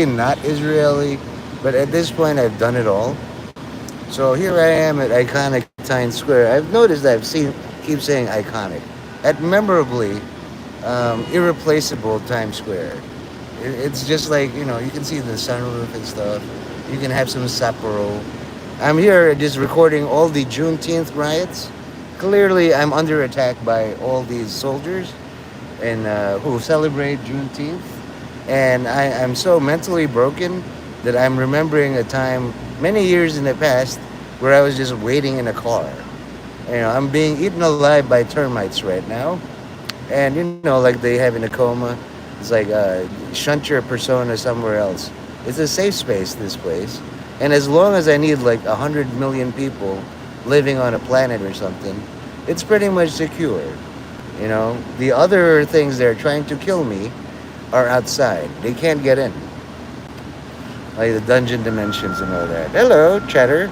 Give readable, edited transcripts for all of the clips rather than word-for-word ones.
not Israeli, but at this point I've done it all. So here I am at iconic Times Square. I've noticed I've seen keep saying iconic. At memorably irreplaceable Times Square. It's just like, you can see the sunroof and stuff. You can have some Sapporo. I'm here just recording all the Juneteenth riots. Clearly, I'm under attack by all these soldiers and who celebrate Juneteenth. And I'm so mentally broken that I'm remembering a time many years in the past where I was just waiting in a car. I'm being eaten alive by termites right now. And like they have in a coma, it's like shunt your persona somewhere else. It's a safe space, this place. And as long as I need like 100 million people living on a planet or something, it's pretty much secure. The other things that are trying to kill me are outside. They can't get in, like the dungeon dimensions and all that. Hello, chatter.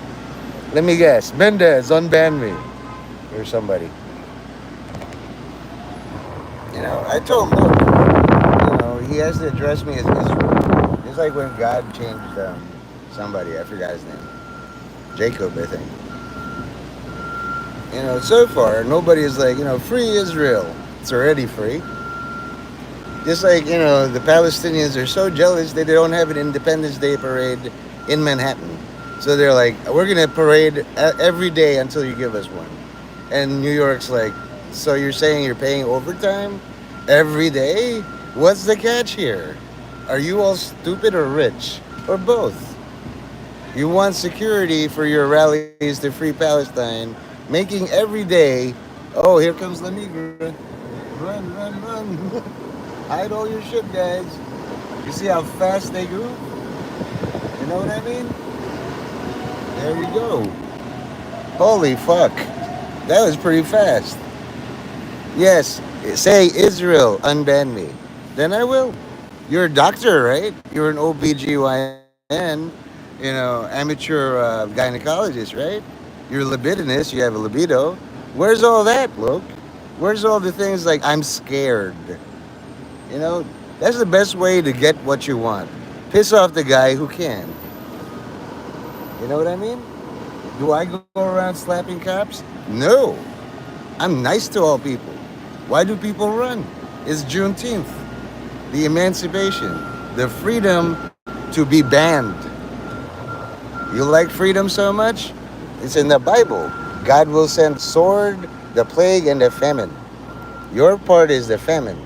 Let me guess. Mendez, unban me, or somebody. I told him, look, he has to address me as Israel. It's like when God changed somebody. I forgot his name. Jacob, I think. So far, nobody is like, free Israel. It's already free. Just like, the Palestinians are so jealous that they don't have an Independence Day parade in Manhattan. So they're like, we're going to parade every day until you give us one. And New York's like, so you're saying you're paying overtime every day? What's the catch here? Are you all stupid or rich? Or both? You want security for your rallies to free Palestine, making every day, oh, here comes the Migra. Run, run, run. Hide all your shit, guys. You see how fast they grew? You know what I mean? There you go. Holy fuck. That was pretty fast. Yes, say Israel, unban me. Then I will. You're a doctor, right? You're an OBGYN, amateur gynecologist, right? You're a libidinous, you have a libido. Where's all that, Luke? Where's all the things like I'm scared? That's the best way to get what you want. Piss off the guy who can. You know what I mean? Do I go around slapping cops? No. I'm nice to all people. Why do people run? It's Juneteenth. The emancipation. The freedom to be banned. You like freedom so much? It's in the Bible. God will send sword, the plague, and the famine. Your part is the famine.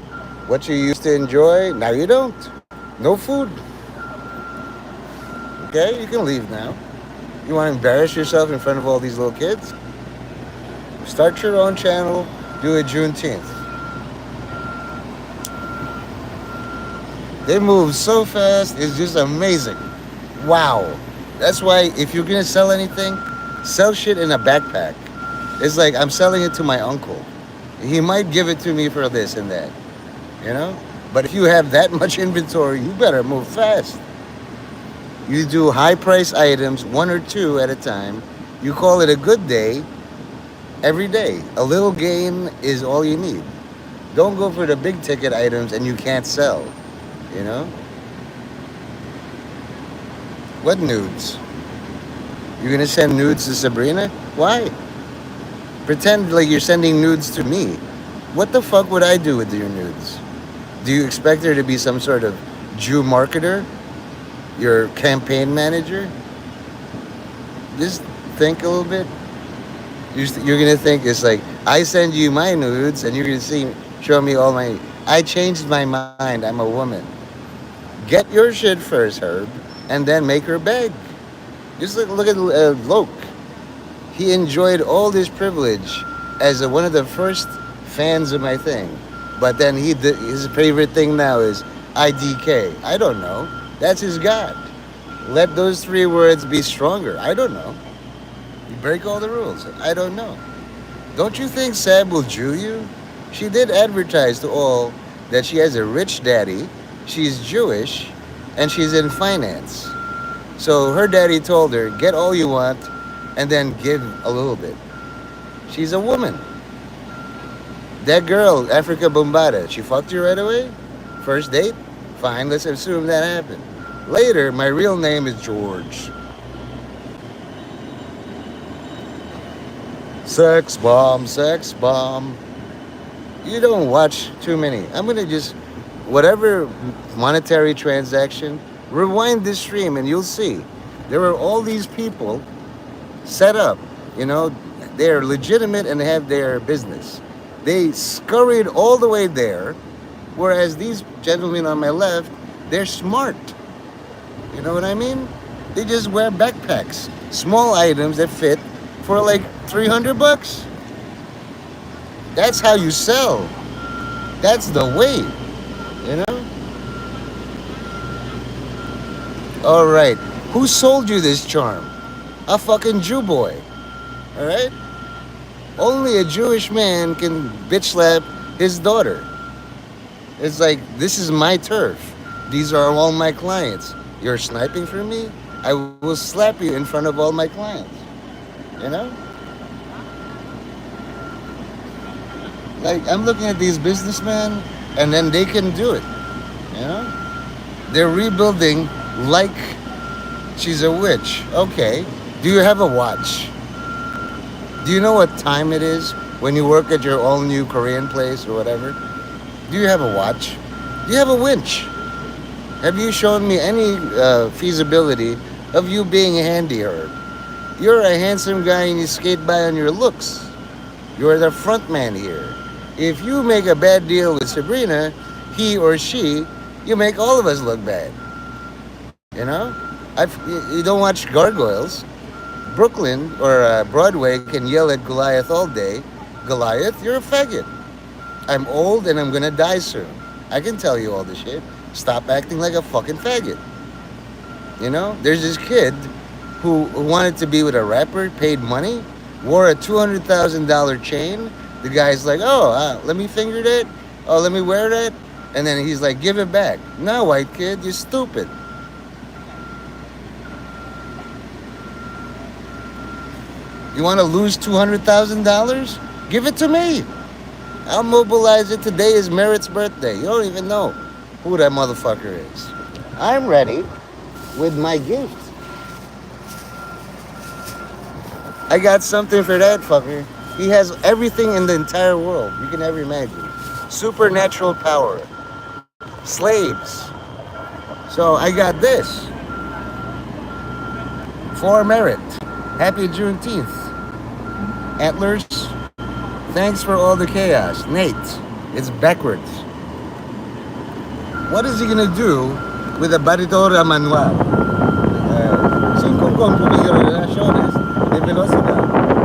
What you used to enjoy, now you don't. No food. Okay, you can leave now. You want to embarrass yourself in front of all these little kids? Start your own channel, do a Juneteenth. They move so fast, it's just amazing. Wow. That's why if you're gonna sell anything, sell shit in a backpack. It's like I'm selling it to my uncle. He might give it to me for this and that. But if you have that much inventory, you better move fast. You do high price items, one or two at a time. You call it a good day every day. A little gain is all you need. Don't go for the big ticket items and you can't sell. What nudes? You're gonna send nudes to Sabrina? Why? Pretend like you're sending nudes to me. What the fuck would I do with your nudes? Do you expect her to be some sort of Jew marketer? Your campaign manager? Just think a little bit. You're gonna think it's like I send you my nudes and you're gonna show me all my. I changed my mind. I'm a woman. Get your shit first, Herb, and then make her beg. Just look at Loke. He enjoyed all this privilege as one of the first fans of my thing, but then his favorite thing now is IDK. I don't know. That's his God. Let those 3 words be stronger. I don't know. You break all the rules. I don't know. Don't you think Sab will Jew you? She did advertise to all that she has a rich daddy, she's Jewish, and she's in finance. So her daddy told her, get all you want, and then give a little bit. She's a woman. That girl, Africa Bombada, she fucked you right away? First date? Fine, let's assume that happened. Later, my real name is George. Sex bomb, sex bomb. You don't watch too many. I'm gonna just, whatever monetary transaction, rewind this stream and you'll see. There were all these people set up, you know, they're legitimate and have their business. They scurried all the way there, whereas these gentlemen on my left, they're smart. You know what I mean? They just wear backpacks, small items that fit for like 300 bucks. That's how you sell. That's the way, you know? All right. Who sold you this charm? A fucking Jew boy. All right? Only a Jewish man can bitch slap his daughter. It's like, this is my turf. These are all my clients. You're sniping for me? I will slap you in front of all my clients. You know? Like, I'm looking at these businessmen, and then they can do it. You know? They're rebuilding like she's a witch. Okay. Do you have a watch? Do you know what time it is when you work at your all new Korean place or whatever? Do you have a watch? Do you have a winch? Have you shown me any feasibility of you being handy, Herb? You're a handsome guy and you skate by on your looks. You're the front man here. If you make a bad deal with Sabrina, he or she, you make all of us look bad. You know? You don't watch Gargoyles. Brooklyn or Broadway can yell at Goliath all day. Goliath, you're a faggot. I'm old and I'm gonna die soon. I can tell you all this shit. Stop acting like a fucking faggot. You know? There's this kid who wanted to be with a rapper, paid money, wore a $200,000 chain. The guy's like, oh, let me finger that. Oh, let me wear that. And then he's like, give it back. No, white kid, you're stupid. You want to lose $200,000? Give it to me. I'll mobilize it. Today is Merritt's birthday. You don't even know who that motherfucker is. I'm ready with my gift. I got something for that fucker. He has everything in the entire world you can ever imagine. Supernatural power. Slaves. So I got this. For Merritt. Happy Juneteenth. Antlers. Thanks for all the chaos. Nate. It's backwards. What is he gonna do with a Baritora Manual? Cinco configuraciones de velocidad.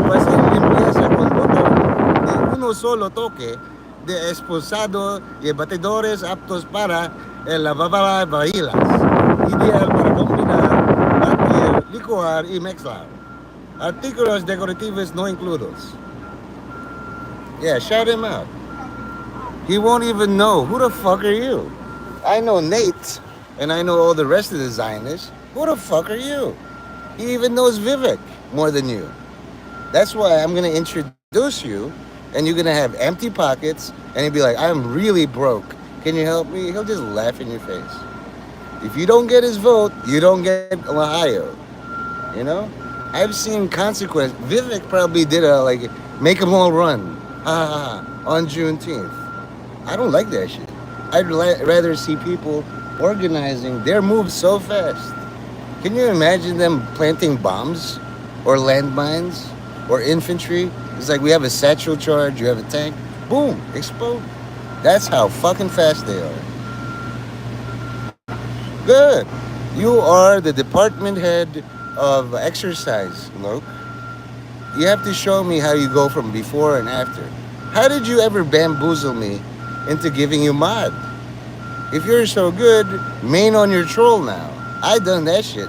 Fácil limpieza con botón de uno solo toque de expulsado y batidores aptos para el lavavailas. Ideal para combinar, batir, licuar y mezclar. Artículos decorativos no incluidos. Yeah, shout him out. He won't even know. Who the fuck are you? I know Nate, and I know all the rest of the Zionists. Who the fuck are you? He even knows Vivek more than you. That's why I'm going to introduce you, and you're going to have empty pockets, and he'll be like, I'm really broke. Can you help me? He'll just laugh in your face. If you don't get his vote, you don't get Ohio. You know? I've seen consequence. Vivek probably did make them all run. On Juneteenth. I don't like that shit. I'd rather see people organizing their moves so fast. Can you imagine them planting bombs or landmines or infantry? It's like we have a satchel charge, you have a tank, boom, explode. That's how fucking fast they are. Good. You are the department head of exercise, Loke. You have to show me how you go from before and after. How did you ever bamboozle me into giving you mod? If you're so good, main on your troll now. I done that shit.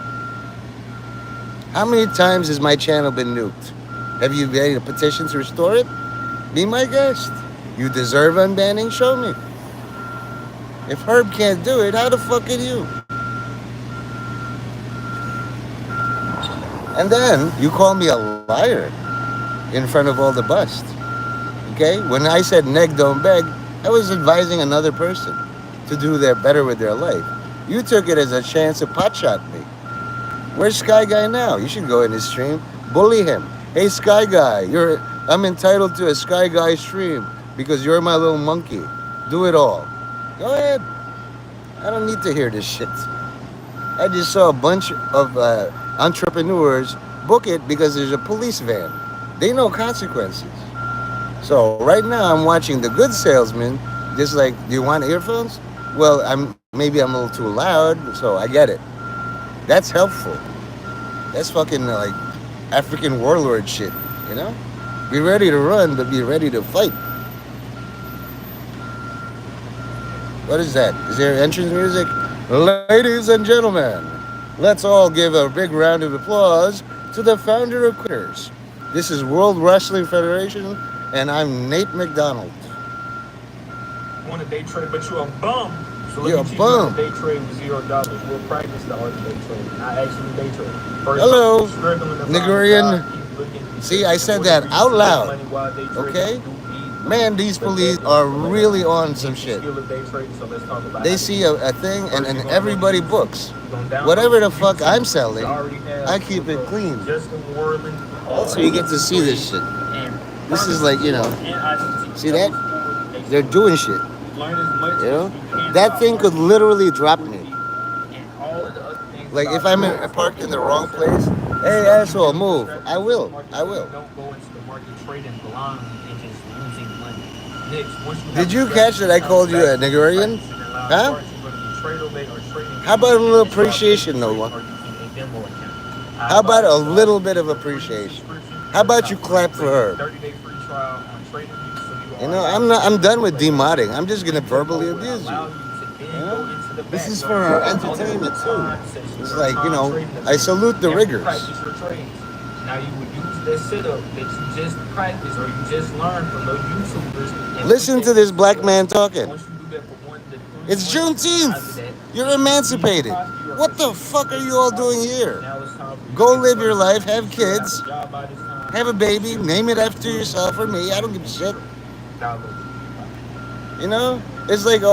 How many times has my channel been nuked? Have you made a petition to restore it? Be my guest. You deserve unbanning? Show me. If Herb can't do it, how the fuck can you? And then you call me a liar in front of all the bust. Okay? When I said neg don't beg, I was advising another person to do their better with their life. You took it as a chance to potshot me. Where's Sky Guy now? You should go in his stream, bully him. Hey, Sky Guy, I'm entitled to a Sky Guy stream because you're my little monkey. Do it all. Go ahead. I don't need to hear this shit. I just saw a bunch of entrepreneurs book it because there's a police van. They know consequences. So right now I'm watching the good salesman. Just like, do you want earphones? Well, I'm a little too loud, so I get it. That's helpful. That's fucking like African warlord shit. You know, be ready to run, but be ready to fight. What is that? Is there entrance music? Ladies and gentlemen, let's all give a big round of applause to the founder of Quitters. This is World Wrestling Federation, and I'm Nate McDonald. Want a day trade, but you a bum. So let You're a me teach you how bum. to day trade with $0. We'll practice the art of day trading. I actually day trade. First, Hello, struggling to find a Nigerian. job, keep looking. See, I said Whatever that you out see, make loud. money while day trading, Okay? do easy. Man, these But police that is are the later. really on some Teach the shit. skill of day trading, so let's talk about They how to see do a it. thing First, and you're gonna go everybody to YouTube. books. You're gonna download Whatever the from fuck I'm YouTube. You selling, already have I keep it with clean. Justin Warland, So you get to see this shit. and This is like, and ICT. see that? Those They're four doing shit. learn as much You as know? you can That about thing could marketing, literally drop me. and all of the other things Like if about I'm business, parked in the marketing, wrong place, wholesale. This hey is why you asshole, build move. strategies I into will. market I trading. will. Don't go into the market trading blind and just losing money. Next, once you Did have a you catch that I strategy, called you a practice, Nigerian? practice, and allow Huh? charts, you're going to be trade away or trading How views about a little and drop paper appreciation, trades Noah? or using a demo account. I How about advise a you to little also bit use of the free appreciation? subscription How to the about you top clap for her? 30-day free trial on trading views, so you You are know, allowed to I'm use done the with play. demodding. I'm just gonna Free demo verbally will abuse you. allow you to You then go know? into the This is backyard for our on the entertainment too. time session It's or like, time trading I event salute the and riggers. practice your trades. Now you would use that setup that you just practiced or you just learned from those YouTubers and put Listen that to this into black play. man talking. Once you do that for 1 to 3 It's months, after Juneteenth. that, You're if you continue to emancipated. prosper, you are What the consistently fuck are you making all profit. doing here? Now it's time for you Go to make live your money. life, have You should have kids, a job by this time. have a You baby, should name it be after doing yourself or me. I don't give a day shit. trade. Download. You know? It's like a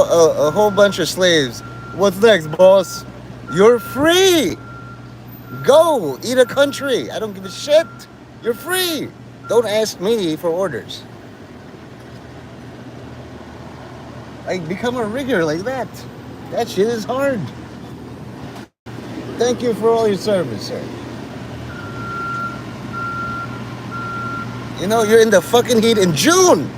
whole bunch of slaves. What's next, boss? You're free. Go eat a country. I don't give a shit. You're free. Don't ask me for orders. Like, become a rigger like that. That shit is hard. Thank you for all your service, sir. You know, you're in the fucking heat in June.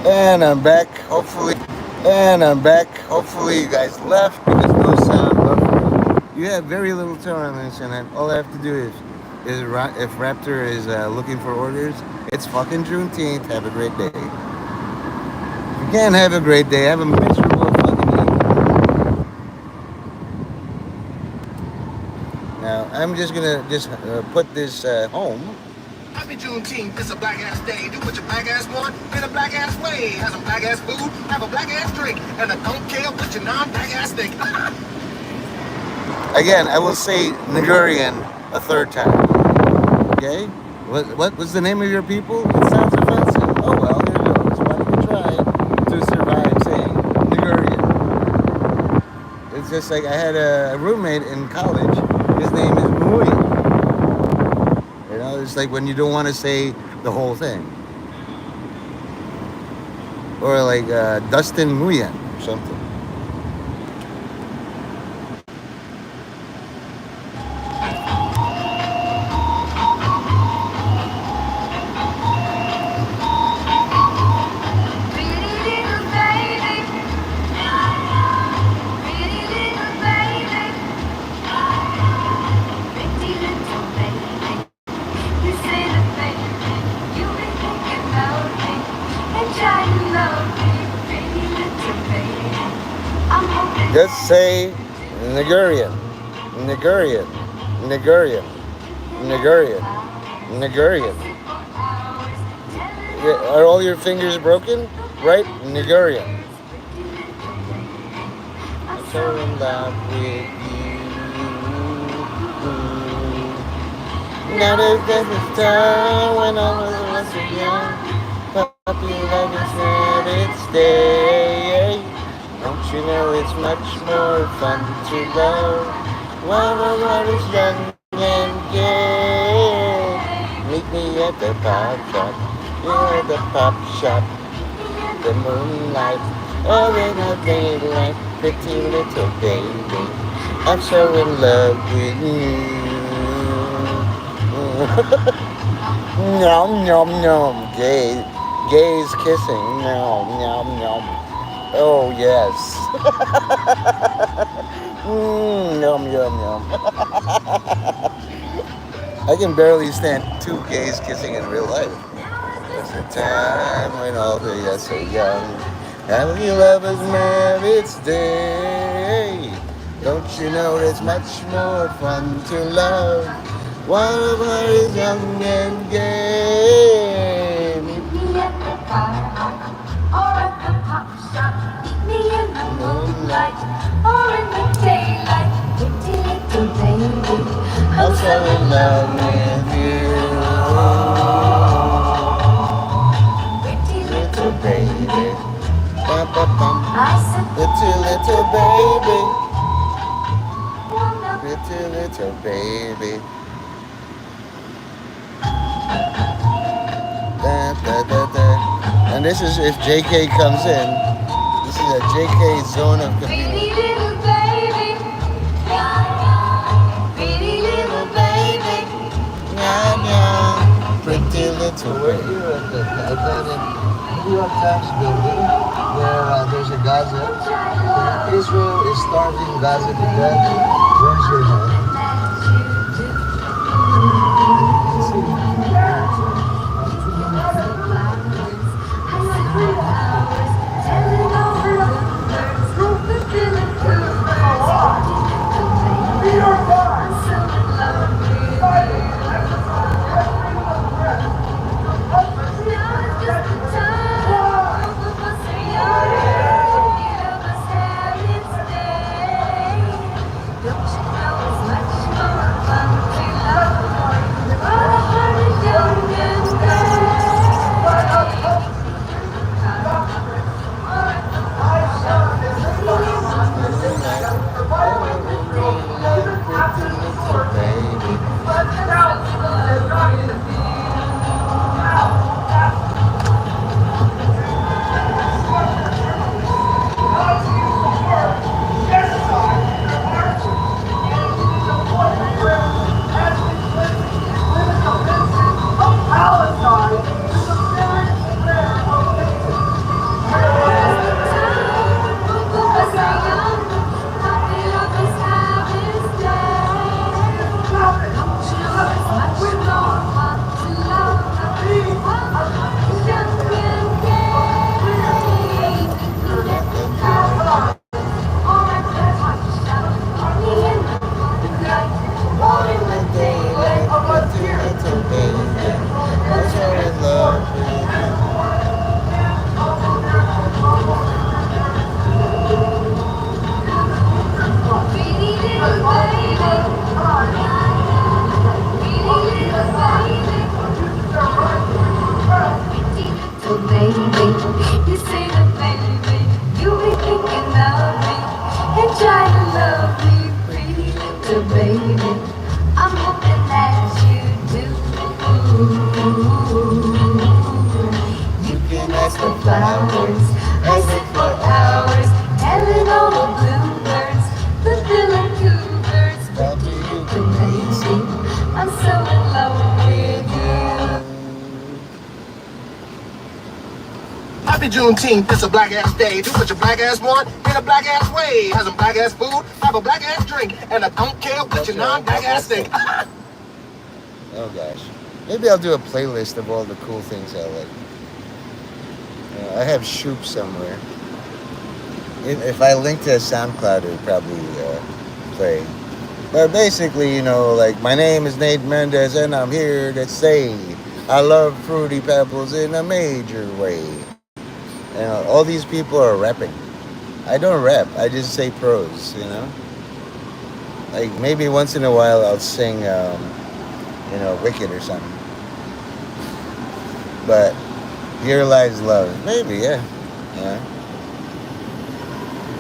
And I'm back. Hopefully, you guys left because no sound. But you have very little time on the internet. All I have to do if Raptor is looking for orders, it's fucking Juneteenth. Have a great day. If you can't have a great day, have a miserable fucking day. Now I'm just gonna put this home. Happy Juneteenth. It's a black ass day. Do what your black ass want in a black ass way. Have some black ass food, have a black ass drink, and I don't care what your non-black ass think. Again, I will say Nigerian a third time. Okay? What was the name of your people? It sounds offensive. Oh well, there goes. Why don't you try to survive saying Nigerian? It's just like I had a roommate in college. His name is Muyi. You know, it's like when you don't want to say the whole thing. Or like Dustin Nguyen or something. Just say Nigerian, Nigerian, Nigerian, Nigerian, Nigerian. Are all your fingers broken? Right? Nigerian. I'm so in love with you. Now there's this time when I was so young. Puppy love is here, it's day. Don't you know it's much more fun to love while the world is young and gay? Meet me at the pop shop, yeah, the pop shop. The moonlight, oh, in the daylight, pretty little baby. I'm so in love with you. Nom nom nom, gays kissing, nom nom nom. Oh yes. Yum yum yum. I can barely stand two gays kissing in real life. It's a time when all three are so young. Happy lovers marriage day. Don't you know it's much more fun to love while the world is young and gay? Meet me at the bar or at the pop shop. Meet me in the moonlight or in the daylight. Pretty little baby, I'm so in love with you. Pretty little baby, bum, bum, bum. Pretty little baby, pretty little baby. Da, da, da, da. And this is if JK comes in. This is a JK zone of convenience. Pretty little baby, pretty little baby, pretty little baby. We're here at the Atlantic New York Times building where there's a Gaza. Israel is starving Gaza to death. Where's your hand? for flowers. I sit for hours, telling all the bluebirds, the billing cougars, amazing. I'm so in love with you. Happy Juneteenth, it's a black ass day. Do what your black ass want in a black ass way. Have some black ass food, have a black ass drink, and I don't care what your non-black ass think. Oh gosh. Maybe I'll do a playlist of all the cool things I like. I have Shoop somewhere. If I link to SoundCloud, it would probably play. But basically, like, my name is Nate Mendez, and I'm here to say I love Fruity Pebbles in a major way. All these people are rapping. I don't rap. I just say prose, Like, maybe once in a while I'll sing, Wicked or something. But Here Lies Love. Maybe, yeah.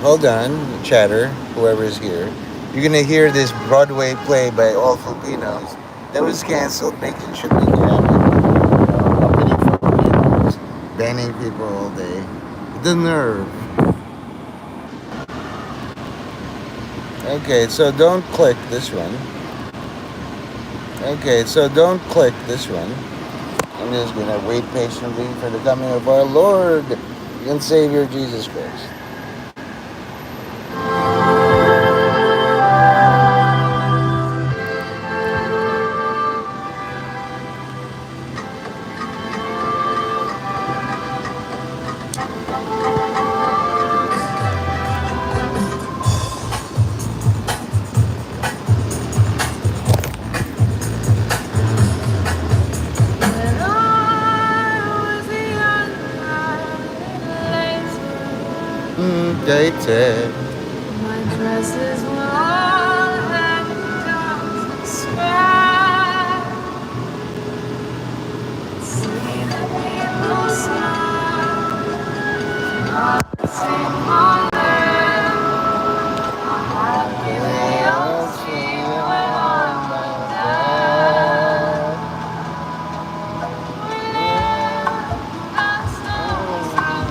Hold on, chatter, whoever's here. You're going to hear this Broadway play by All Filipinos that was canceled, making sure we can have it. Uppity Filipinos, banning people all day. The nerve. Okay, so don't click this one. I'm just going to wait patiently for the coming of our Lord and Savior Jesus Christ. Dated. My dresses were all hanging down to the sky. See the people smile. Take my hand. How happy they all seem when I'm like that. We live as stones from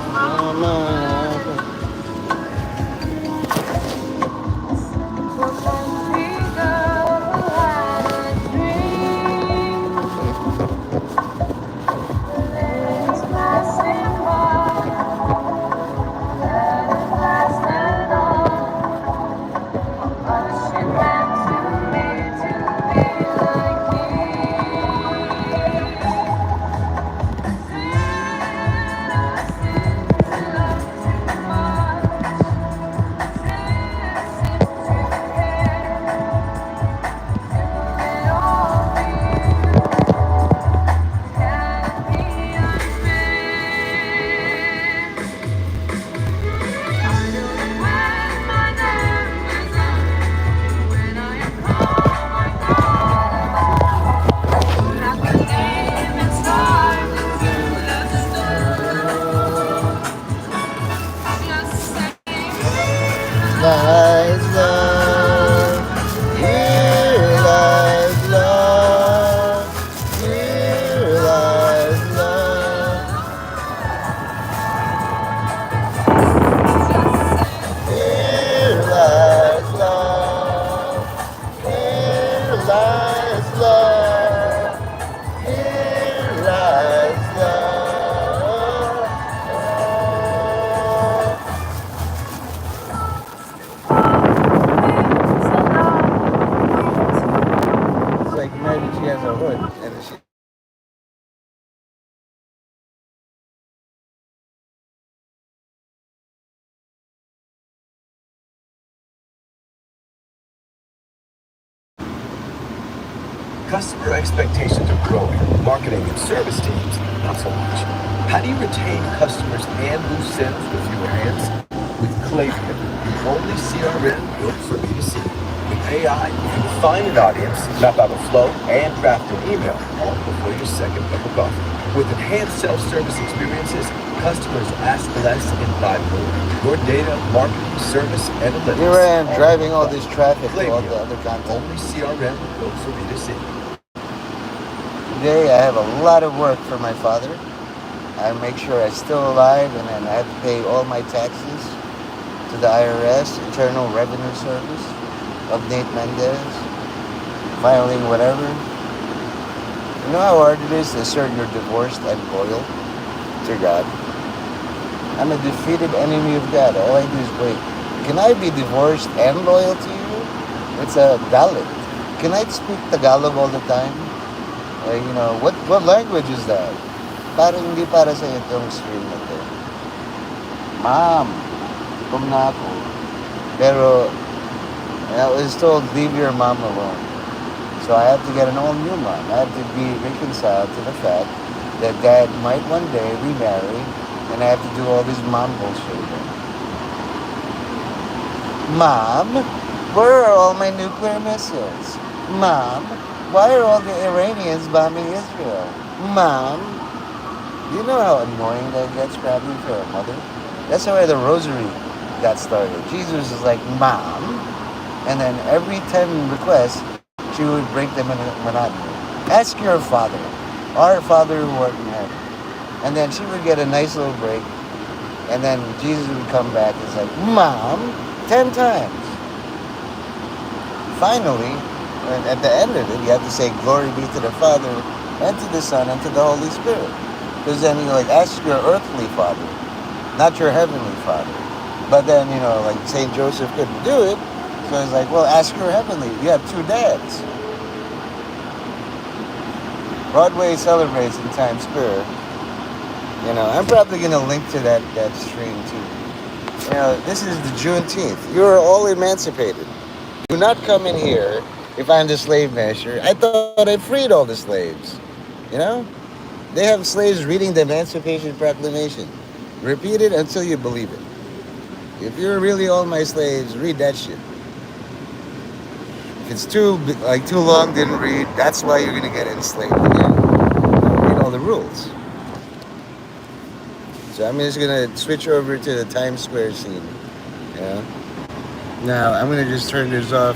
Lies love, here lies love, here lies love, here lies love, here lies love, here lies love. It's like imagine she has a hood and she. Customer expectations are growing. Marketing and service teams, not so much. How do you retain customers and lose sales with fewer hands? With Klaviyo, the only CRM built for B2C. With AI, you can define an audience, map out a flow, and craft an email all before your second cup of coffee. With enhanced self-service experiences, customers ask less and buy more. Your data, marketing, service, analytics. Here I am driving all this traffic to all the Klaviyo, other content. only CRM built for B2C. Today I have a lot of work for my father. I make sure I'm still alive, and then I have to pay all my taxes to the IRS, Internal Revenue Service of Nate Mendez, filing whatever. You know how hard it is to assert you're divorced and loyal to God? I'm a defeated enemy of God. All I do is wait. Can I be divorced and loyal to you? It's a Dalit. Can I speak Tagalog all the time? What language is that? Parang hindi para sa itong stream na to. Ma'am, kum na ako. Pero, I was told, leave your mom alone. So I have to get an all new mom. I have to be reconciled to the fact that dad might one day remarry, and I have to do all this mom bullshit again. Mom, where are all my nuclear missiles? Mom, why are all the Iranians bombing Israel? Mom, do you know how annoying that gets probably for a mother? That's why the rosary got started. Jesus is like, Mom, and then every 10 requests, she would break them in monotony. Ask your father, our Father who art in heaven. And then she would get a nice little break, and then Jesus would come back and say, Mom, 10 times. Finally, and at the end of it, you have to say, glory be to the Father, and to the Son, and to the Holy Spirit. Because then, ask your earthly father, not your heavenly father. But then, St. Joseph couldn't do it, so it's like, well, ask your heavenly. You have two dads. Broadway celebrates in Times Square. I'm probably going to link to that stream too. This is the Juneteenth. You're all emancipated. Do not come in here if I'm the slave master. I thought I freed all the slaves. They have slaves reading the Emancipation Proclamation. Repeat it until you believe it. If you're really all my slaves, read that shit. If it's too long, didn't read, that's why you're gonna get enslaved again. Read all the rules. So I'm just gonna switch over to the Times Square scene. Now I'm gonna just turn this off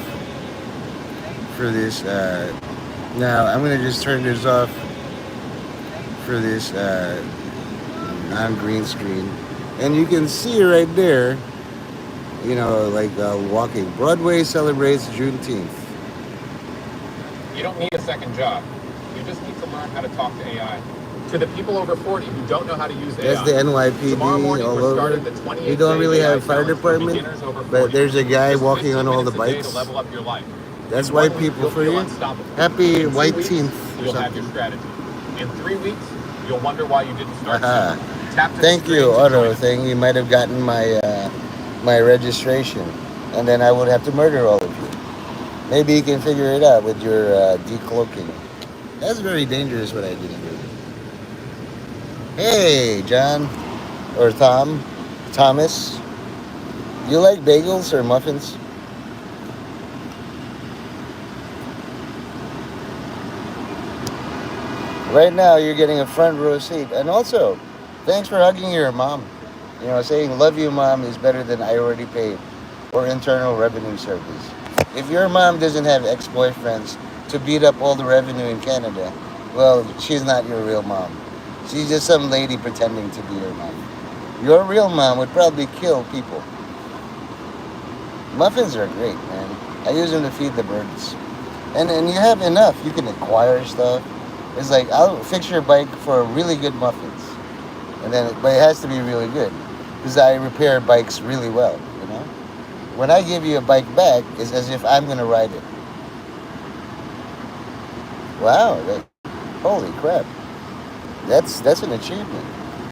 for this. Non-green screen, and you can see right there. Walking. Broadway celebrates Juneteenth. You don't need a second job. You just need to learn how to talk to AI. To the people over 40 who don't know how to use AI. That's the NYPD all over. We don't really have a fire department, but there's a guy walking on all the bikes. That's white people for you. Happy White-teenth or You'll have your something. strategy. In 3 weeks, you'll wonder why you didn't start Aha. sooner. Tap to the Thank screen you, to auto join. thing. You might have gotten my registration, and then I would have to murder all of you. Maybe you can figure it out with your decloaking. That's very dangerous what I did here. Hey, John, or Thomas. You like bagels or muffins? Right now, you're getting a front row seat. And also, thanks for hugging your mom. Saying love you, mom, is better than I already paid or Internal Revenue Service. If your mom doesn't have ex-boyfriends to beat up all the revenue in Canada, well, she's not your real mom. She's just some lady pretending to be your mom. Your real mom would probably kill people. Muffins are great, man. I use them to feed the birds. And you have enough. You can acquire stuff. It's like, I'll fix your bike for really good muffins. But it has to be really good. Because I repair bikes really well, When I give you a bike back, it's as if I'm going to ride it. Wow. Holy crap. That's an achievement.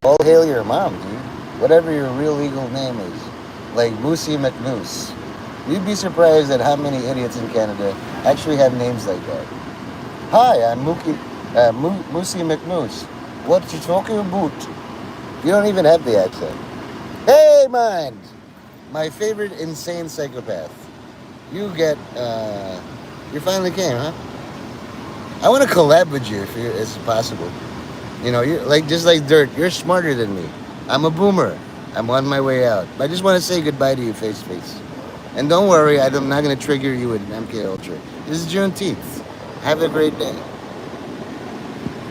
All hail your mom, dude. Whatever your real legal name is. Like Moosey McMoose. You'd be surprised at how many idiots in Canada actually have names like that. Hi, I'm Moosey McMoose. What you talking about? You don't even have the accent. Hey, mind! My favorite insane psychopath. You finally came, huh? I want to collab with you if it's possible. You're just like Dirt. You're smarter than me. I'm a boomer. I'm on my way out. I just want to say goodbye to you face to face. And don't worry, I'm not going to trigger you with MK Ultra. This is Juneteenth. Have a great day.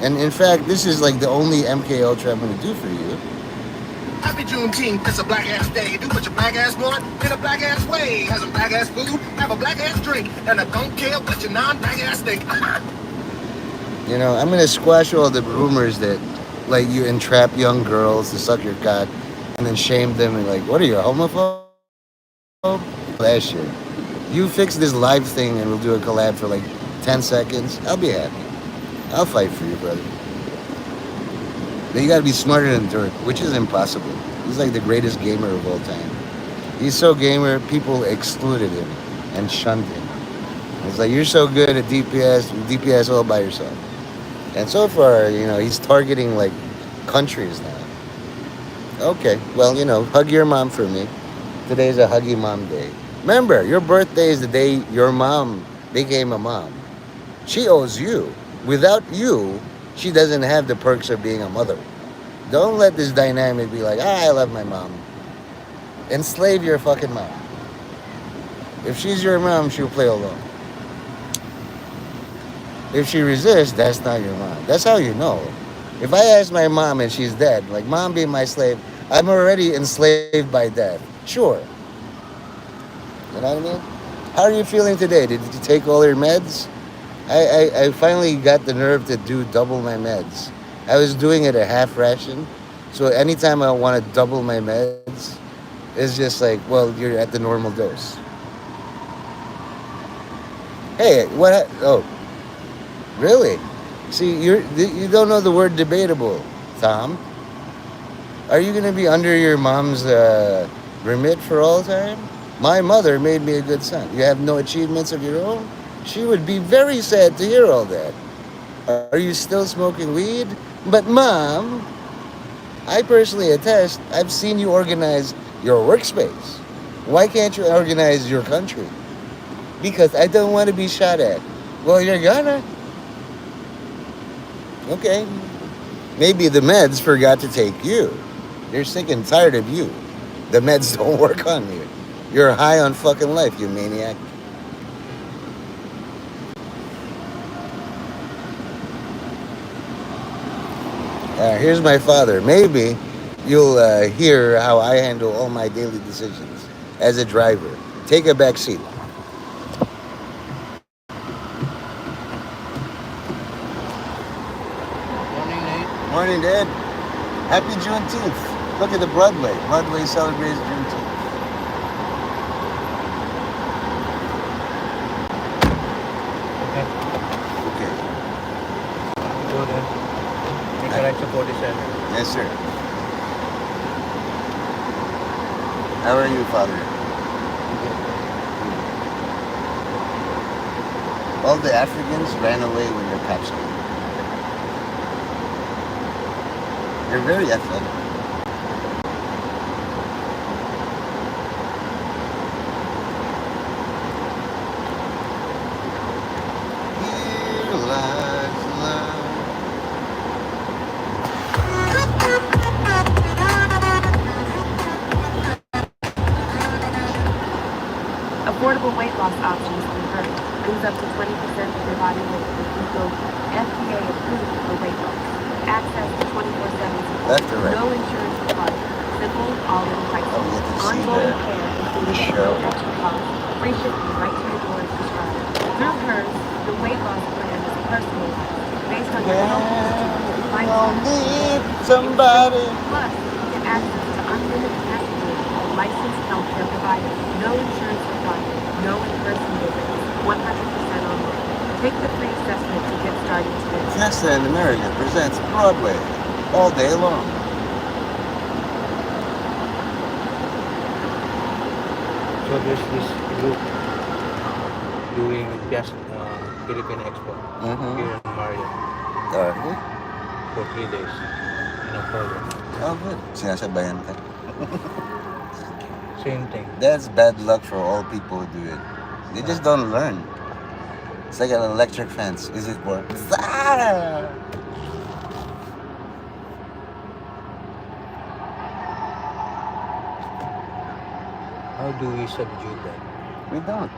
And in fact, this is like the only MK Ultra I'm gonna do for you. Happy Juneteenth, it's a black ass day. Do what your black ass want in a black ass way. Have some black ass food, have a black ass drink, and I don't care what your non-black ass think. You know, I'm gonna squash all the rumors that like you entrap young girls to suck your cock and then shame them and like, what are you, a homophobe? That shit. You fix this live thing and we'll do a collab for like 10 seconds. I'll be happy. I'll fight for you, brother. But you gotta be smarter than Dirk, which is impossible. He's like the greatest gamer of all time. He's so gamer, people excluded him and shunned him. It's like, you're so good at DPS all by yourself. And so far, you know, he's targeting like countries now. Okay, well, you know, hug your mom for me. Today's a Huggy Mom Day. Remember, your birthday is the day your mom became a mom. She owes you. Without you, she doesn't have the perks of being a mother. Don't let this dynamic be like, I love my mom. Enslave your fucking mom. If she's your mom, she'll play along. If she resists, that's not your mom. That's how you know. If I ask my mom and she's dead, like, mom be my slave, I'm already enslaved by death. Sure. You know what I mean? How are you feeling today? Did you take all your meds? I finally got the nerve to do double my meds. I was doing it a half ration. So anytime I want to double my meds, it's just like, well, you're at the normal dose. Hey, what? Oh, really? See, you don't know the word debatable, Tom. Are you going to be under your mom's remit for all time? My mother made me a good son. You have no achievements of your own? She would be very sad to hear all that. Are you still smoking weed? But Mom, I personally attest, I've seen you organize your workspace. Why can't you organize your country? Because I don't want to be shot at. Well, you're gonna. Okay. Maybe the meds forgot to take you. They're sick and tired of you. The meds don't work on you. You're high on fucking life, you maniac. Here's my father. Maybe you'll hear how I handle all my daily decisions as a driver. Take a back seat. Morning, Nate. Morning, Dad. Happy Juneteenth. Look at the Broadway. Broadway celebrates Juneteenth. Okay, Okay. go there. Make a right to 47. Yes, sir. How are you, Father? All the Africans ran away when the cops came. They're very athletic. Here lies love. Affordable weight loss options from Hurt. Lose up to 20% of your body weight with Wegovy. FDA approved for weight loss. Access to 24/7 support. Left or right? No insurance required. Simple, all-in pricing. Oh, we get to see Ongoing the care included at show. no extra cost. Free shipping right to your door if prescribed. Through Hers, the weight loss plan is personalized based on your health history and When lifestyle. you need somebody. Plus, get access to unlimited messaging with licensed healthcare providers. No insurance required. No in-person visits. 100% online. Take the free assessment to get started today. Fiesta in America presents Broadway all day long. So there's this group doing Philippine Expo Mm-hmm. here in Mario for 3 days in October. Oh, good. Sinasabayan ka. Same thing. That's bad luck for all people who do it. They just don't learn. It's like an electric fence. Is it for? How do we subdue that? We don't.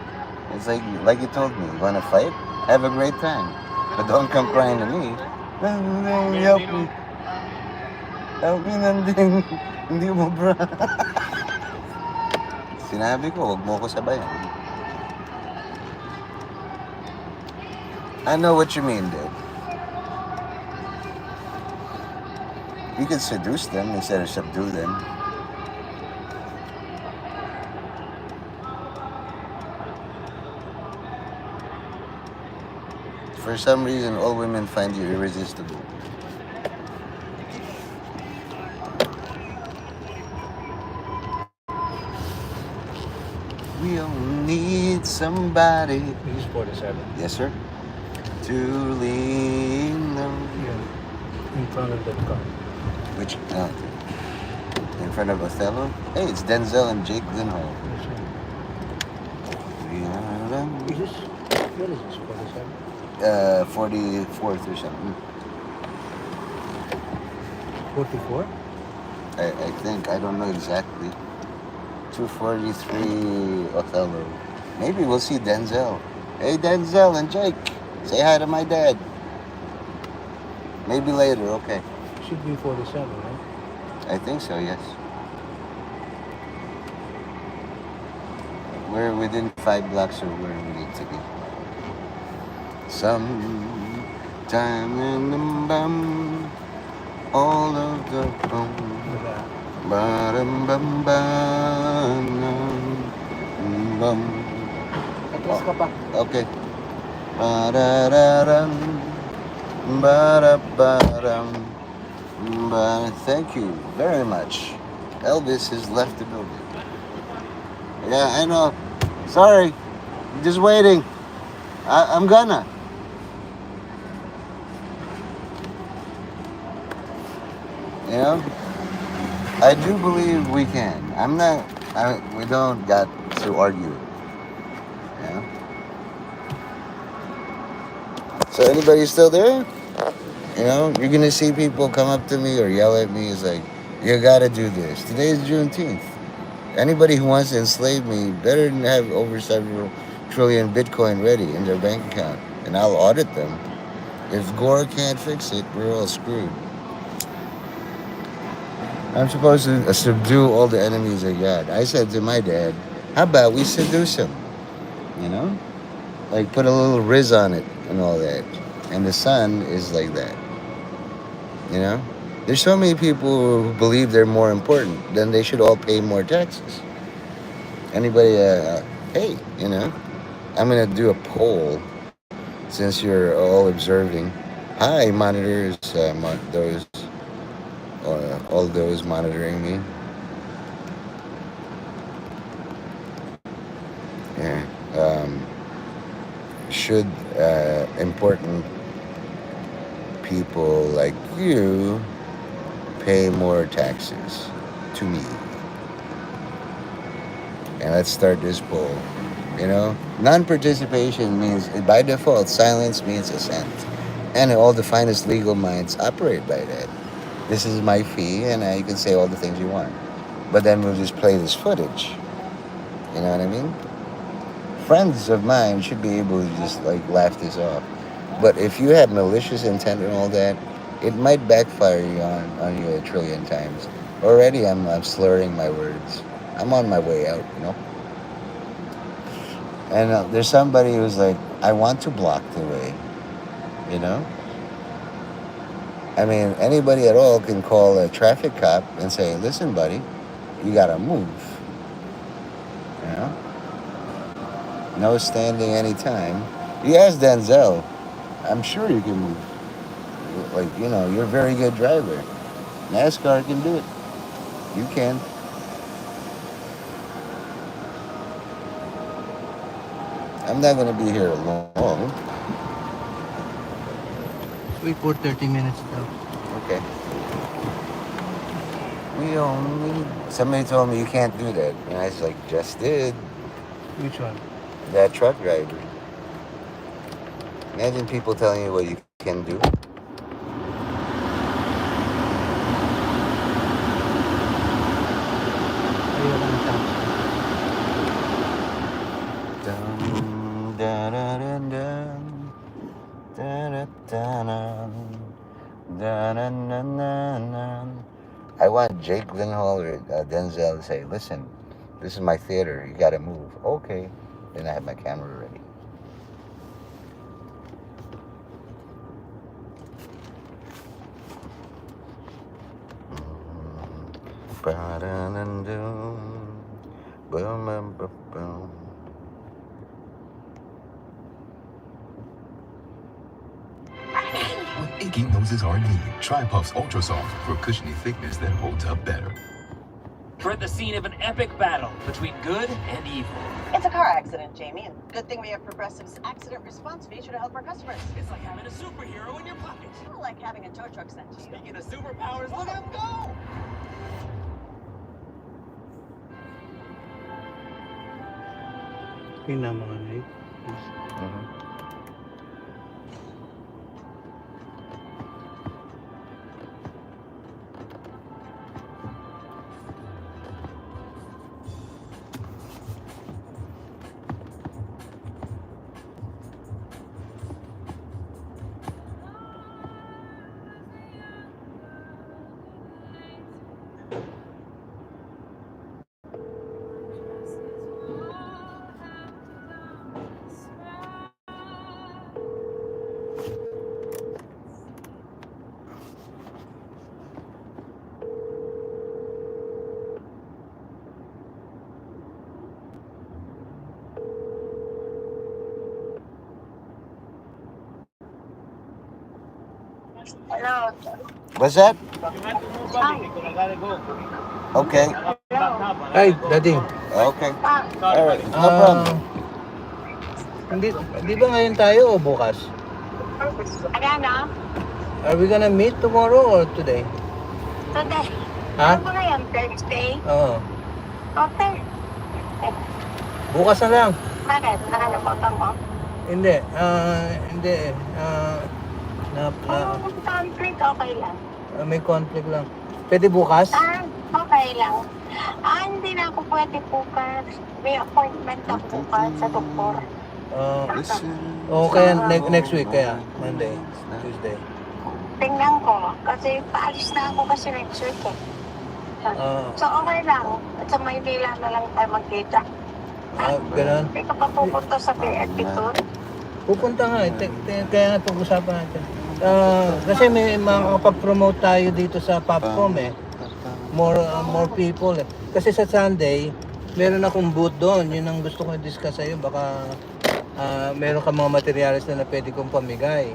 It's like you told me. You want to fight? Have a great time, but don't come crying to me. Help me. Help me, Nanding. Hindi mo, bro. Sinabi ko, wag mo ko sabayan. I know what you mean, dude. You can seduce them instead of subdue them. For some reason, all women find you irresistible. We all need somebody. This is 47. Yes, sir. To lean them. Yeah. In front of that car. Which? In front of Othello? Hey, it's Denzel and Jake Gyllenhaal. Is this, what is this, 47? 44th or something. 44? I think. I don't know exactly. 243 Othello. Maybe we'll see Denzel. Hey, Denzel and Jake. Say hi to my dad. Maybe later, okay. Should be 47, right? I think so, yes. We're within 5 blocks of where we need to be. Sometime in the bum, all of the bum, bum, bum, bum. Atras ka pa. Okay. Ba-da-da-dum, ba-da-ba-dum, ba- Thank you very much. Elvis has left the building. Yeah, I know. Sorry. Just waiting. I'm gonna. You know? I do believe we can. We don't got to argue. You know? So anybody still there? You know, you're gonna see people come up to me or yell at me. It's like, you gotta do this. Today is Juneteenth. Anybody who wants to enslave me better have over several trillion Bitcoin ready in their bank account, and I'll audit them. If Gore can't fix it, we're all screwed. I'm supposed to subdue all the enemies of God. I said to my dad, how about we seduce him? You know? Like put a little riz on it and all that. And the son is like that. You know? There's so many people who believe they're more important, then they should all pay more taxes. Anybody, hey, you know? I'm going to do a poll since you're all observing. Hi, monitors, all those monitoring me. Yeah. Should important people like you pay more taxes to me? And let's start this poll. You know, non-participation means, by default, silence means assent. And all the finest legal minds operate by that. This is my fee, and you can say all the things you want. But then we'll just play this footage. You know what I mean? Friends of mine should be able to just like laugh this off. But if you have malicious intent and all that, it might backfire you on you a trillion times. Already I'm slurring my words. I'm on my way out, you know? And there's somebody who's like, I want to block the way, you know? I mean, anybody at all can call a traffic cop and say, listen, buddy, you gotta move, you know? No standing anytime. You ask Denzel, I'm sure you can move. Like, you know, you're a very good driver. NASCAR can do it. You can. I'm not gonna be here long. Wait for 30 minutes now. Okay. Somebody told me you can't do that. And I was like, just did. Which one? That truck driver. Imagine people telling you what you can do. Ayun ang tax. Dun, dun, dun, dun, dun, dun, dun, dun. I want Jake Gyllenhaal or Denzel to say, listen, this is my theater. You got to move. Okay. Then I have my camera ready. With Icky Noses R&D, try Puffs Ultra Soft for cushiony thickness that holds up better. We're at the scene of an epic battle between good and evil. It's a car accident, Jamie, and good thing we have Progressive's accident response feature to help our customers. It's like having a superhero in your pocket. Or like having a tow truck sent to you. Speaking of superpowers, look at him go! Pinamanay. Hello. What's that? Hi. Okay. Ay, Daddy. Okay. Ah, All right. No problem. Di ba ngayon tayo o bukas? Agana? Are we gonna meet tomorrow or today? Today. Ha? Ano ba ngayon? Thursday? Oo. Okay. Bukas na lang. Bakit? Nakalimutan mo? Hindi. Hindi. Kung conflict, okay lang. May conflict lang. Pwede bukas? Okay lang. Hindi na ako pwede bukas. May appointment ako bukas sa doktor. Kaya next week kaya. Monday, Tuesday. Tingnan ko. Kasi paalis na ako kasi next week eh. So okay lang. At sa Maynila na lang tayo magkita. Ganun? Hindi ka pa pupunta sa PNP tour? Pupunta nga. Kaya nga pag-usapan natin. Kasi may makakapag-promote tayo dito sa Popcom eh. More people eh. Kasi sa Sunday, meron akong booth doon. Yun ang gusto ko i-discuss sa'yo. Baka meron ka mga materials na pwede kong pamigay.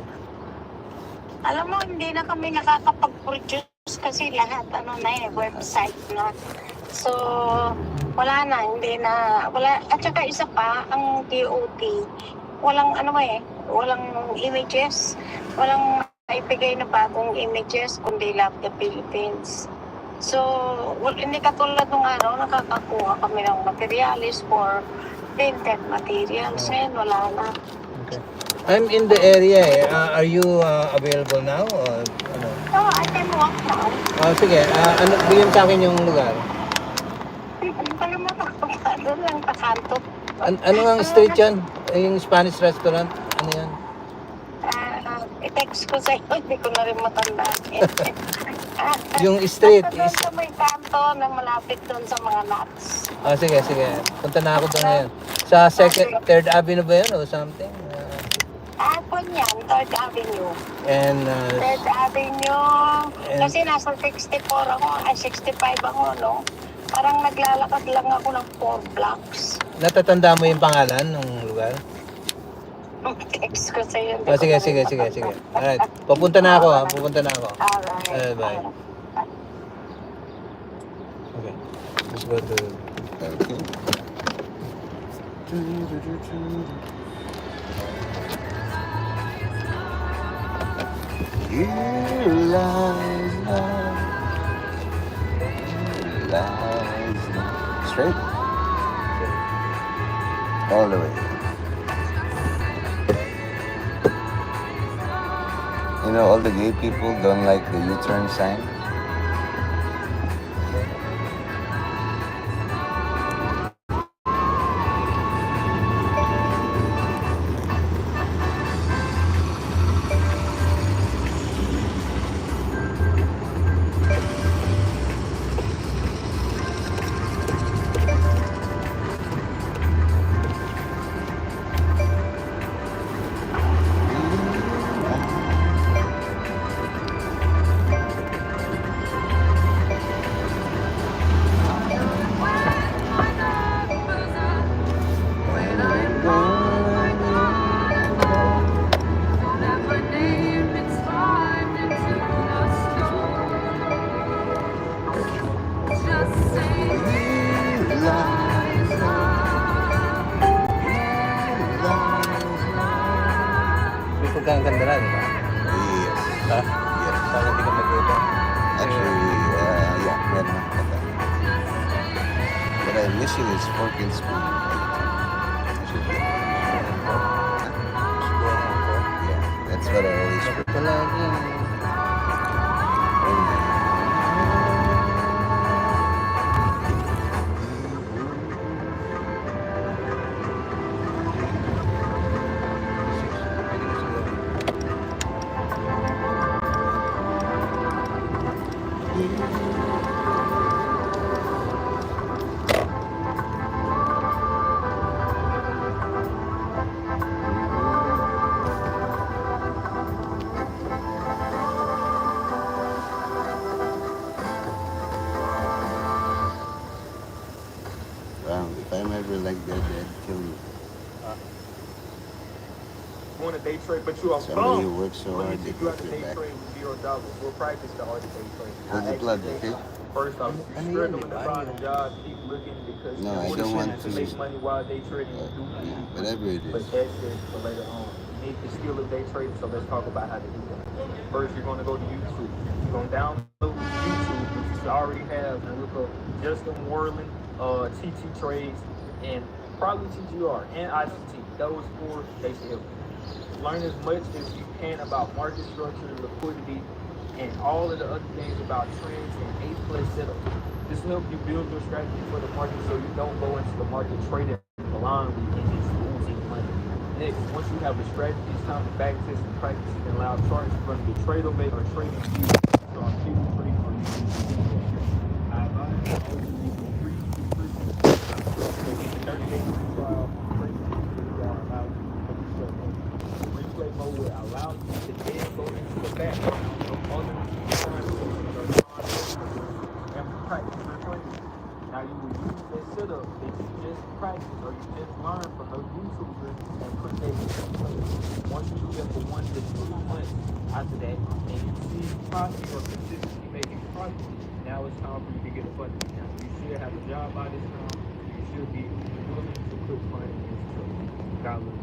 Alam mo, hindi na kami nakakapag-produce kasi lahat website na. So, wala na, hindi na, wala. At saka isa pa, ang DOT, walang walang images, walang maipigay na bagong images kundi Love the Philippines. So, hindi katulad ng nakakakuha kami ng materials for printed materials. Ngayon, wala na. Okay. I'm in the area eh. Are you available now? Or, ano? So, I can walk now. Sige, bigyan sa akin yung lugar. Kalimutan ko pa, doon lang sa kanto. Ano ang street yan? Yung Spanish restaurant? Ano yan? I-text ko sa'yo, hindi ko na rin matandaan. Yung street doon is... sa may kanto na malapit doon sa mga nuts. Sige. Punta na ako doon ngayon. Sa Third Avenue ba yun o something? Kung yan, 3rd Avenue. And... 3rd Avenue. Kasi nasa 64 ako, 65 ako, no? Parang naglalakad lang ako ng 4 blocks. Natatanda mo yung pangalan ng lugar? Text ko sa'yo. Sige. Alright. Pupunta na ako. Alright. Bye. Okay. Let's go to... Okay. Here lies love. Here lies love. Straight. All the way. You know, all the gay people don't like the U-turn sign. missing is fork and spoon. Yeah, that's what I always put. Wow, if I'm ever like that, they'd kill me. You want a day trade, but you are Somebody who bum. works so Let hard, me they teach you how put to their day back. trade with $0. We'll practice the art of day trading. Hold the plug, okay? First off, if you're struggling to find a job, keep looking because No, in I order don't for want you to to. make money while day trading, you do need Whatever it but is. that's it for later on. You need the skill of day trading, so let's talk about how to do that. First, you're going to go to YouTube. You're going to download YouTube, which you should already have, and look up Justin Worland, TT Trades, and probably TGR and ICT. Those four, they should help you. Learn as much as you can about market structure, liquidity, and all of the other things about trends and A+ setup. This will help you build your strategy for the market so you don't go into the market trading blindly and just losing money. Next, once you have a strategy, it's time to back test and practice and allow charts from the TradeOmator or trading view so on people trading or using I advise you always use a free 30-day free trial. Replay mode will allow you to then go into the background of other and practice your trading. Now you will use that setup that you just practiced or you just learned from those YouTubers and put that into place. Once you do that for 1 to 2 months after that, and you see profit or consistently making profit, now it's time for you to get a funding account. You should have a job by this time. You should be willing to put money into trading. God bless.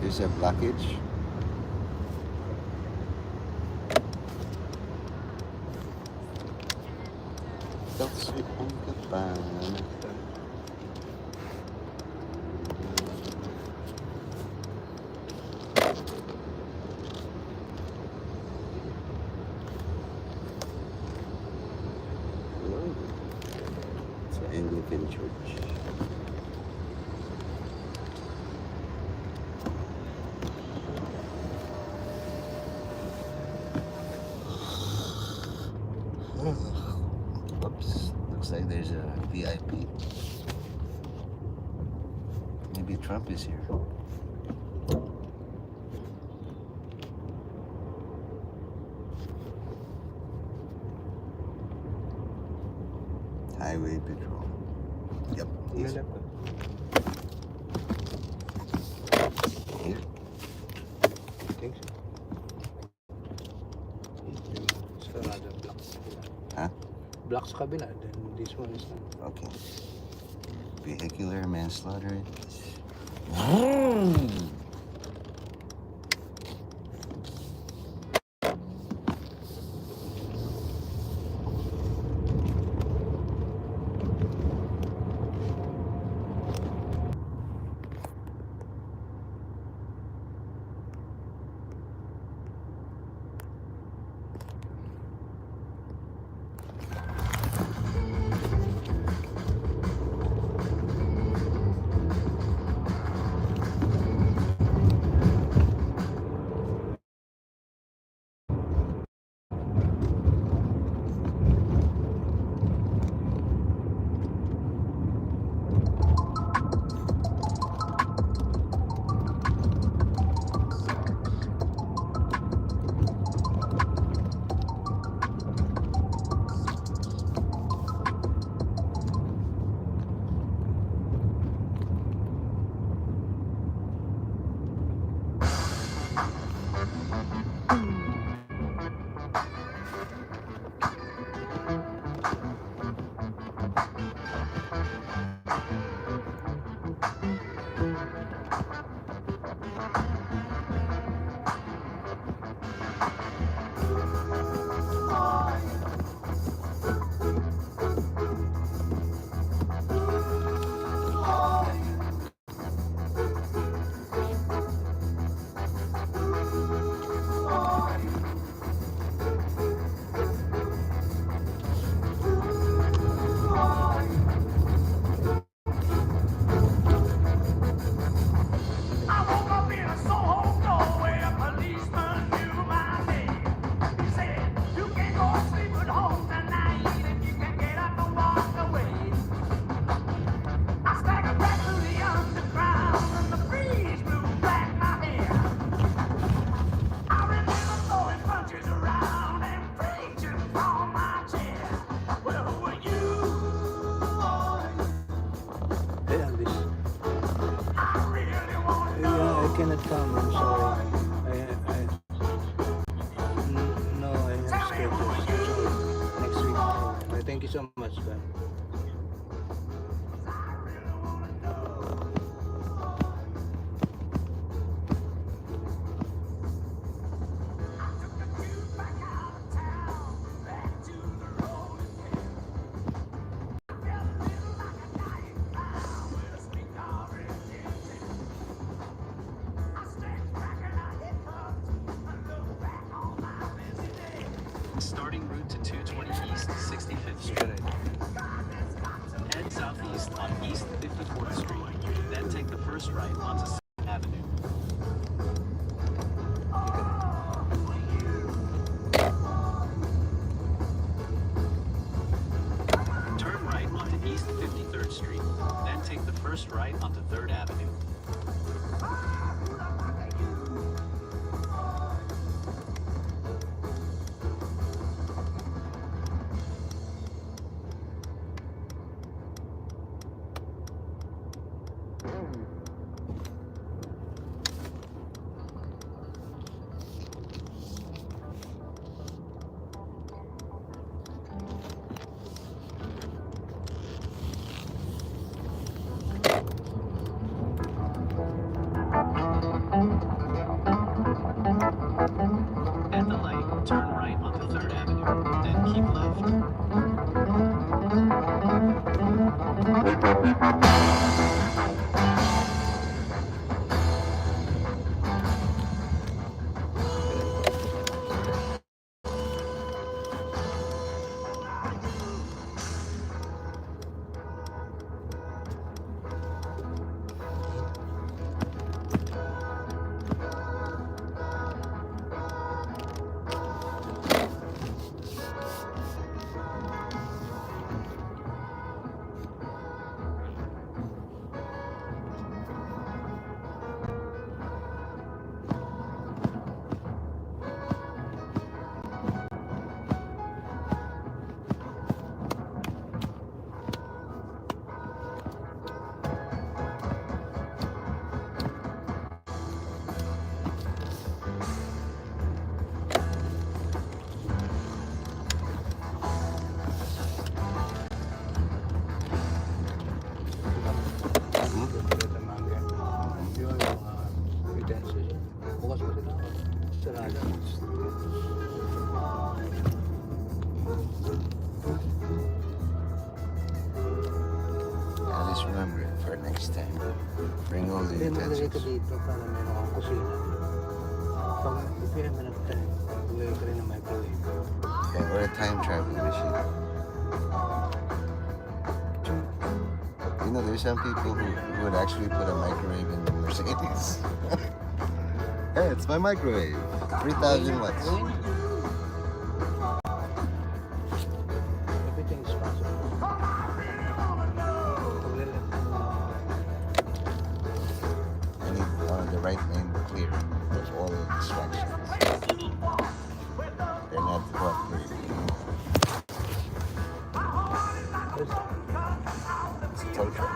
There's a blockage. Talks on Kapan. It's an Anglican church. Oops, looks like there's a VIP. Maybe Trump is here. Highway patrol. Yep, he's here. Here? I think so. Black sa kabila. Then this one is not. Okay. Vehicular manslaughter. Cannot come, I'm sorry. No, I have scheduled. Next week. Thank you so much, man. Starting route to 220 East 65th Street. Head southeast on East 54th Street. Then take the first right onto 2nd Avenue. Turn right onto East 53rd Street. Then take the first right onto 3rd Avenue. utensils. Bukas pa sila. Sarado. At least remember it for next time. Bring all the Hindi magalagay ka utensils. dito para meron kang kusina. Pag prepare mo ng time, maglagay ka rin ng microwave. Yeah, or a time travel machine. You know, there's some people who would actually put a microwave in the Mercedes. Hey, it's my microwave. 3,000 watts. Everything is possible. I need the right lane clear of all the distractions. They're not cooperating. It's a tow truck.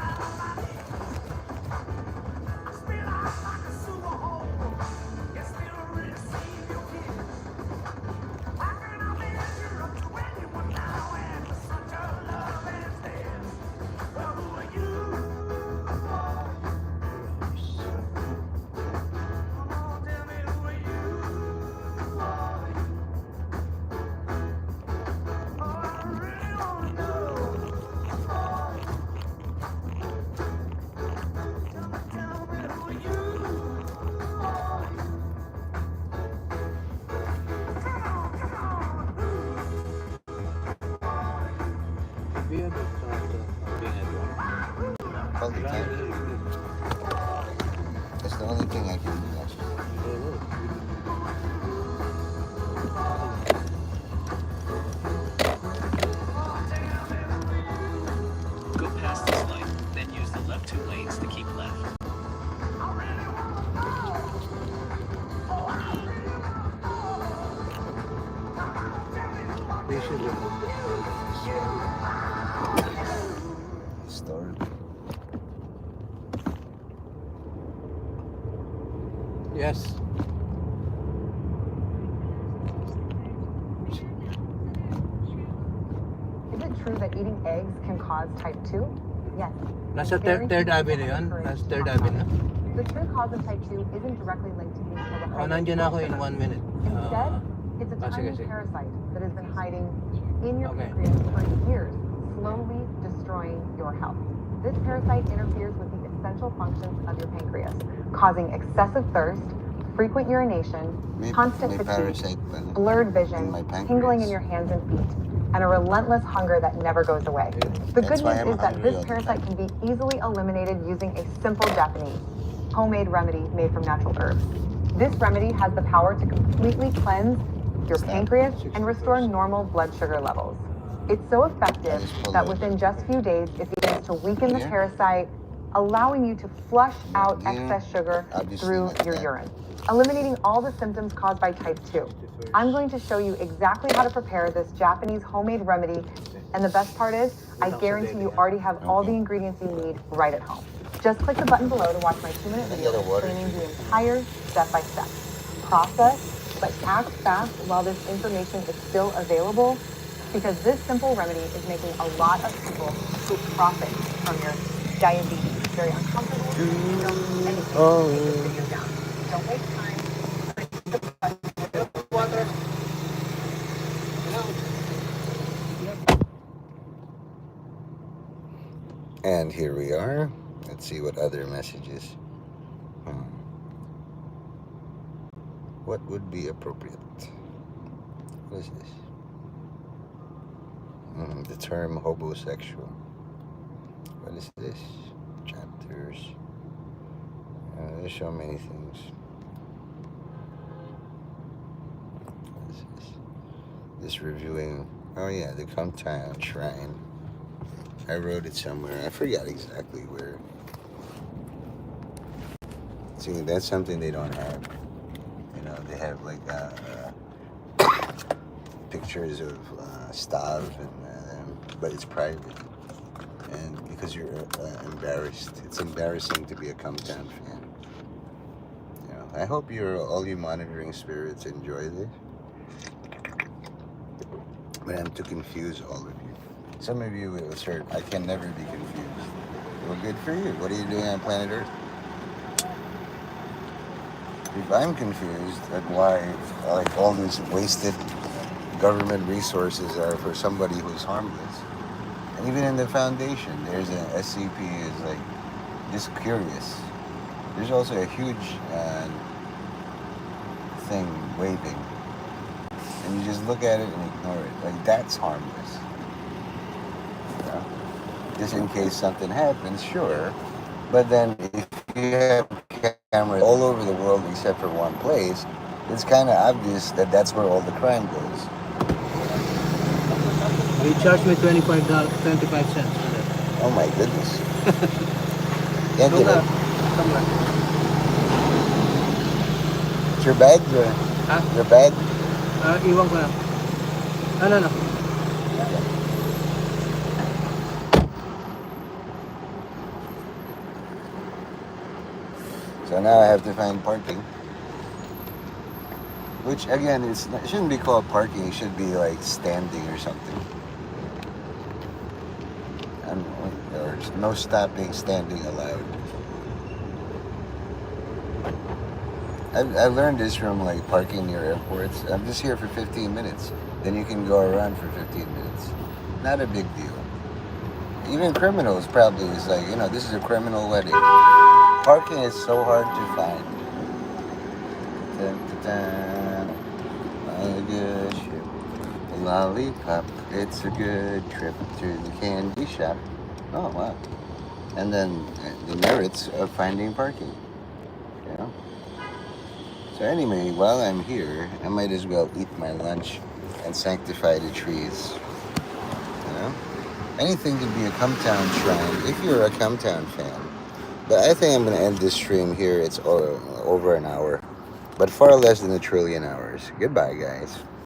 All the time. That's the only thing I can do actually. Go past this light, then use the left 2 lanes to keep left. We should remove the Story. Yes. Is it true that eating eggs can cause type 2? Yes. Nasa third avenue yun? Nasa third avenue? The true cause of type 2 isn't directly linked to these Oh, nandiyan ako in 1 minute. Instead, it's a sige, tiny sige. parasite that has been hiding in your Okay. pancreas for years, slowly destroying your health. This parasite interferes with the essential functions of your pancreas, causing excessive thirst, frequent urination, constant may fatigue, parasite ba na? blurred vision, In my pancreas. tingling in your hands and feet, and a relentless hunger that never goes away. The That's good why news I'm is that hungry this all the parasite can be easily eliminated using a simple Japanese homemade remedy made from natural herbs. This remedy has the power to completely cleanse your pancreas and restore normal blood sugar levels. It's so effective that within just few days, it begins to weaken the Here? parasite, allowing you to flush out Here? excess sugar Obviously through not your that. urine, eliminating all the symptoms caused by type 2. I'm going to show you exactly how to prepare this Japanese homemade remedy, and the best part is, I guarantee you already have all the ingredients you need right at home. Just click the button below to watch my 2-minute video explaining the entire step-by-step process, but act fast while this information is still available, because this simple remedy is making a lot of people who profit from your diabetes very uncomfortable. So anything to take this video down. Don't waste time. Water. And here we are. Let's see what other messages. What would be appropriate? What is this? The term homosexual. What is this? Chapters. There's so many things. What is this? This reviewing. Oh yeah, the Kumtan Shrine. I wrote it somewhere. I forgot exactly where. See, that's something they don't have. You know, they have like pictures of Stav, but it's private. And because you're embarrassed, it's embarrassing to be a Kumtan fan. You know, I hope all you monitoring spirits enjoy this. But I'm to confuse all of you. Some of you will assert, I can never be confused. Well, good for you. What are you doing on planet Earth? If I'm confused at why like all these wasted government resources are for somebody who's harmless. And even in the foundation, there's an SCP is like just curious. There's also a huge thing waving, and you just look at it and ignore it. Like that's harmless. You know? Just in case something happens, sure. But then if you have cameras all over the world except for one place, it's kind of obvious that that's where all the crime goes. They charged me $25 cents for that. Oh my goodness. Can't get it. It's your bag? Your bag? Iwan ko lang. No. So now I have to find parking. Which again, it shouldn't be called parking. It should be like standing or something. Or no stopping, standing allowed. I learned this from like parking near airports. I'm just here for 15 minutes. Then you can go around for 15 minutes. Not a big deal. Even criminals probably is like, this is a criminal wedding. Parking is so hard to find. A good ship. Lollipop. It's a good trip to the candy shop. Oh, wow. And then the merits of finding parking. So anyway, while I'm here, I might as well eat my lunch and sanctify the trees. Anything could be a Cumtown shrine if you're a Cumtown fan. But I think I'm going to end this stream here. It's over an hour, but far less than 1 trillion hours. Goodbye, guys.